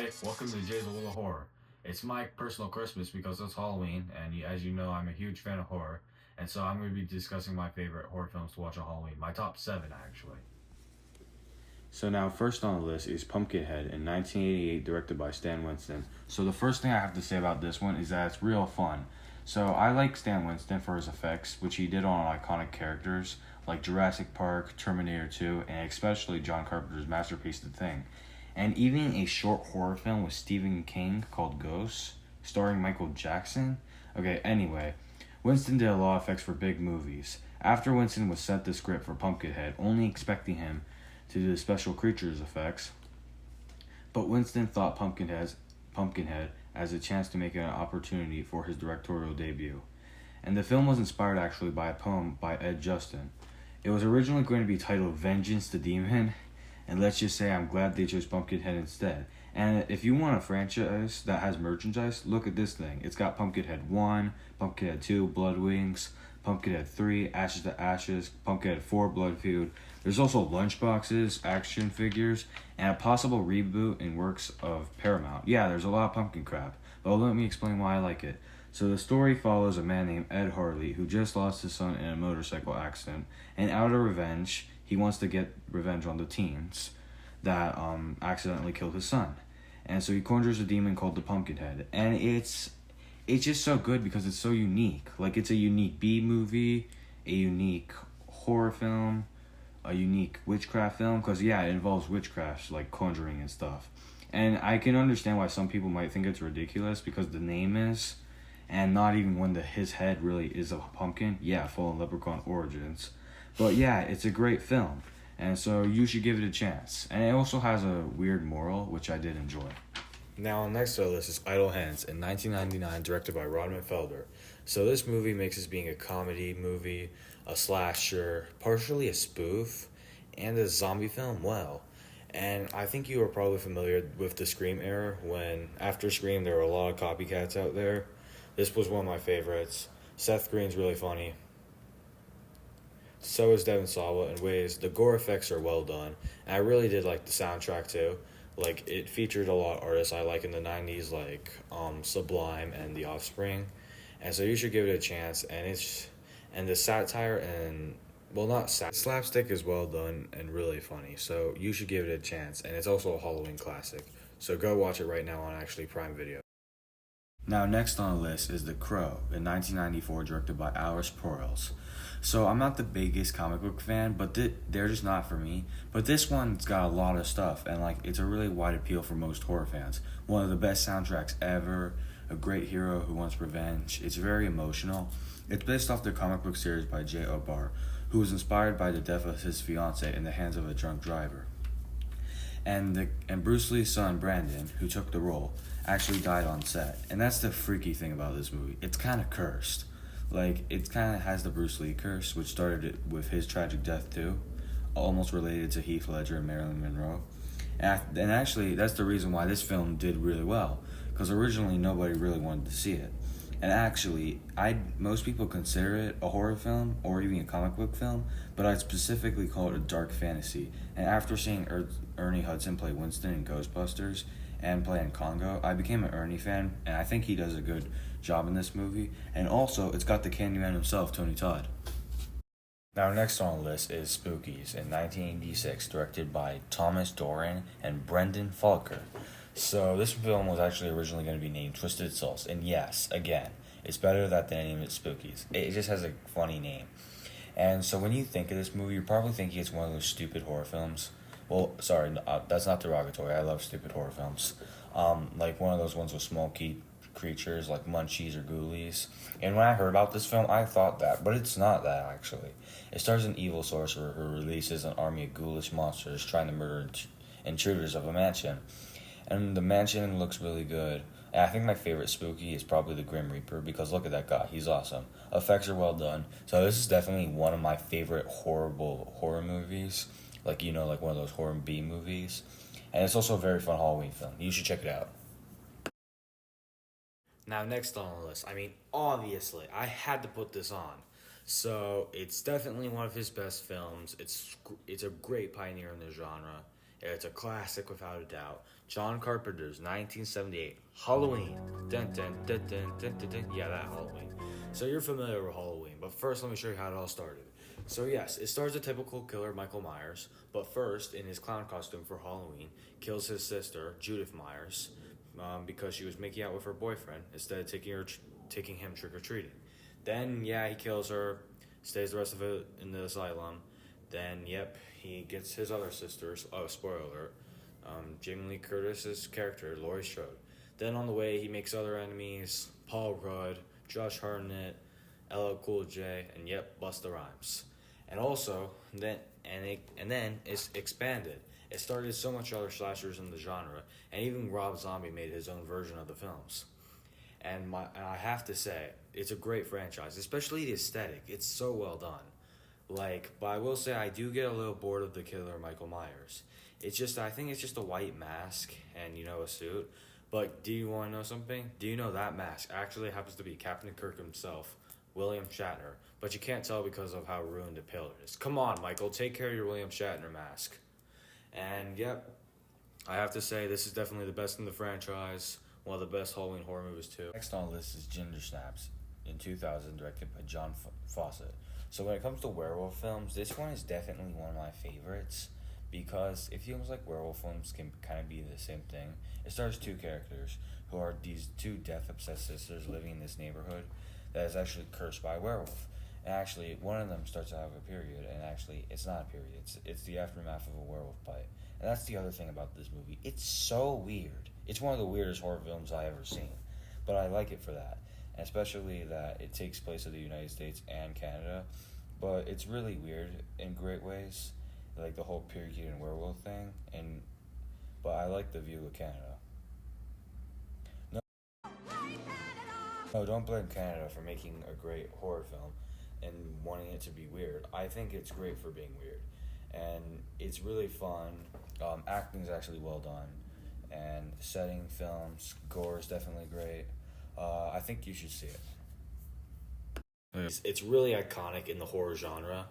everybody. Welcome to Jay's Little Horror. It's my personal Christmas because it's Halloween, and as you know, I'm a huge fan of horror, and so I'm going to be discussing my favorite horror films to watch on Halloween. My top 7, actually. So now, first on the list is Pumpkinhead in 1988, directed by Stan Winston. So the first thing I have to say about this one is that it's real fun. So I like Stan Winston for his effects, which he did on iconic characters like Jurassic Park, Terminator 2, and especially John Carpenter's masterpiece, The Thing. And even a short horror film with Stephen King called Ghosts, starring Michael Jackson. Okay, anyway, Winston did a lot of effects for big movies. After Winston was sent the script for Pumpkinhead, only expecting him to do the special creatures effects, but Winston thought Pumpkinhead as a chance to make it an opportunity for his directorial debut. And the film was inspired actually by a poem by Ed Justin. It was originally going to be titled Vengeance the Demon, and let's just say I'm glad they chose Pumpkinhead instead. And if you want a franchise that has merchandise, look at this thing. It's got Pumpkinhead 1, Pumpkinhead 2, Blood Wings, Pumpkinhead 3, Ashes to Ashes, Pumpkinhead 4, Blood Feud. There's also lunchboxes, action figures, and a possible reboot in works of Paramount. Yeah, there's a lot of pumpkin crap, but let me explain why I like it. So the story follows a man named Ed Harley who just lost his son in a motorcycle accident, and out of revenge, he wants to get revenge on the teens that accidentally killed his son. And so he conjures a demon called the Pumpkinhead, and it's just so good because it's so unique. Like, it's a unique B movie, a unique horror film, a unique witchcraft film, because yeah, it involves witchcraft, like conjuring and stuff. And I can understand why some people might think it's ridiculous because the name is, and not even when his head really is a pumpkin. Yeah, Fallen Leprechaun Origins. But yeah, it's a great film, and so you should give it a chance. And it also has a weird moral, which I did enjoy. Now, next on the list is Idle Hands in 1999, directed by Rodman Felder. So this movie mixes being a comedy movie, a slasher, partially a spoof, and a zombie film well. And I think you are probably familiar with the Scream era, when after Scream there were a lot of copycats out there. This was one of my favorites. Seth Green's really funny. So is Devin Sawa in ways. The gore effects are well done. And I really did like the soundtrack too. Like, it featured a lot of artists I like in the 90s, like Sublime and The Offspring. And so you should give it a chance. And the satire and, well, not slapstick is well done and really funny. So you should give it a chance. And it's also a Halloween classic. So go watch it right now on actually Prime Video. Now, next on the list is The Crow in 1994, directed by Alice Proyas. So I'm not the biggest comic book fan, but they're just not for me. But this one's got a lot of stuff, and like, it's a really wide appeal for most horror fans. One of the best soundtracks ever, a great hero who wants revenge. It's very emotional. It's based off the comic book series by J. Obar, who was inspired by the death of his fiancée in the hands of a drunk driver. And Bruce Lee's son Brandon, who took the role, actually died on set. And that's the freaky thing about this movie. It's kind of cursed. Like, it kind of has the Bruce Lee curse, which started it with his tragic death too, almost related to Heath Ledger and Marilyn Monroe. And actually, that's the reason why this film did really well, because originally nobody really wanted to see it. And actually, most people consider it a horror film or even a comic book film, but I'd specifically call it a dark fantasy. And after seeing Ernie Hudson play Winston in Ghostbusters and play in Congo, I became an Ernie fan, and I think he does a good job in this movie. And also, it's got the Candyman himself, Tony Todd. Now, next on the list is Spookies in 1986, directed by Thomas Doran and Brendan Falker. So this film was actually originally going to be named Twisted Souls, and yes, again, it's better that they named it Spookies. It just has a funny name. And so when you think of this movie, you're probably thinking it's one of those stupid horror films. Well, sorry, that's not derogatory. I love stupid horror films. Like one of those ones with small creatures like Munchies or Ghoulies. And when I heard about this film, I thought that, but it's not that actually. It stars an evil sorcerer who releases an army of ghoulish monsters trying to murder intruders of a mansion. And the mansion looks really good. And I think my favorite spooky is probably the Grim Reaper, because look at that guy, he's awesome. Effects are well done. So this is definitely one of my favorite horrible horror movies. Like, you know, like one of those horror B movies. And it's also a very fun Halloween film. You should check it out. Now, next on the list, I mean, obviously, I had to put this on. So, it's definitely one of his best films. It's a great pioneer in the genre. It's a classic without a doubt. John Carpenter's 1978 Halloween. Dun, dun, dun, dun, dun, dun, dun. Yeah, that Halloween. So you're familiar with Halloween, but first let me show you how it all started. So yes, it stars a typical killer, Michael Myers, but first, in his clown costume for Halloween, kills his sister, Judith Myers, because she was making out with her boyfriend instead of taking him trick-or-treating. Then, yeah, he kills her, stays the rest of it in the asylum. Then, yep, he gets his other sisters. Oh, spoiler alert. Jamie Lee Curtis's character, Laurie Strode. Then on the way, he makes other enemies: Paul Rudd, Josh Hartnett, LL Cool J, and yep, Busta Rhymes. And also, then it's expanded. It started so much other slashers in the genre, and even Rob Zombie made his own version of the films. And I have to say, it's a great franchise, especially the aesthetic. It's so well done. But I will say I do get a little bored of the killer Michael Myers. I think it's just a white mask and, a suit. But do you want to know something? Do you know that mask actually happens to be Captain Kirk himself, William Shatner? But you can't tell because of how ruined the pillar is. Come on, Michael, take care of your William Shatner mask. And, yep, I have to say this is definitely the best in the franchise. One of the best Halloween horror movies, too. Next on the list is Ginger Snaps in 2000, directed by John Fawcett. So when it comes to werewolf films, this one is definitely one of my favorites because it feels like werewolf films can kind of be the same thing. It stars two characters who are these two death-obsessed sisters living in this neighborhood that is actually cursed by a werewolf. And actually, one of them starts to have a period, and actually, it's not a period. It's the aftermath of a werewolf bite. And that's the other thing about this movie. It's so weird. It's one of the weirdest horror films I ever seen. But I like it for that. And especially that it takes place in the United States and Canada. But it's really weird in great ways. Like the whole period and werewolf thing. But I like the view of Canada. No, don't blame Canada for making a great horror film and wanting it to be weird. I think it's great for being weird. And it's really fun. Acting is actually well done. And setting, films, gore is definitely great. I think you should see it. It's really iconic in the horror genre.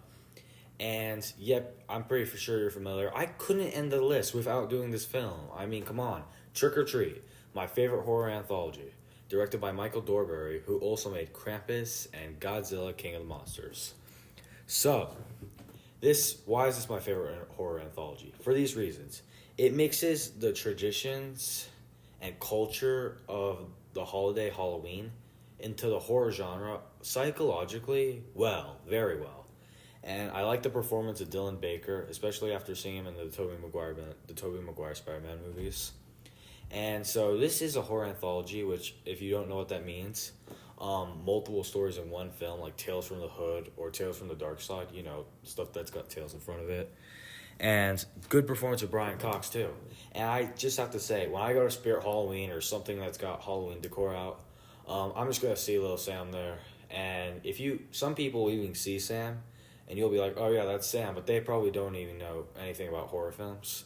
And, yep, I'm pretty sure you're familiar. I couldn't end the list without doing this film. I mean, come on. Trick or Treat, my favorite horror anthology. Directed by Michael Dorbury, who also made Krampus and Godzilla King of the Monsters. So, why is this my favorite horror anthology? For these reasons. It mixes the traditions and culture of the holiday Halloween into the horror genre psychologically very well. And I like the performance of Dylan Baker, especially after seeing him in the Tobey Maguire Spider-Man movies. And so this is a horror anthology, which, if you don't know what that means, multiple stories in one film, like Tales from the Hood or Tales from the Dark Side, stuff that's got tails in front of it. And good performance of Brian Cox, too. And I just have to say, when I go to Spirit Halloween or something that's got Halloween decor out, I'm just going to see little Sam there. And some people even see Sam, and you'll be like, oh yeah, that's Sam, but they probably don't even know anything about horror films.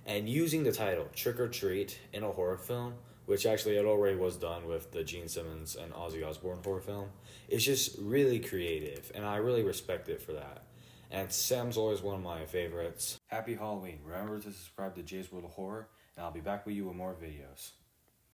And using the title, Trick or Treat, in a horror film, which actually it already was done with the Gene Simmons and Ozzy Osbourne horror film, is just really creative, and I really respect it for that. And Sam's always one of my favorites. Happy Halloween. Remember to subscribe to Jay's World of Horror, and I'll be back with you with more videos.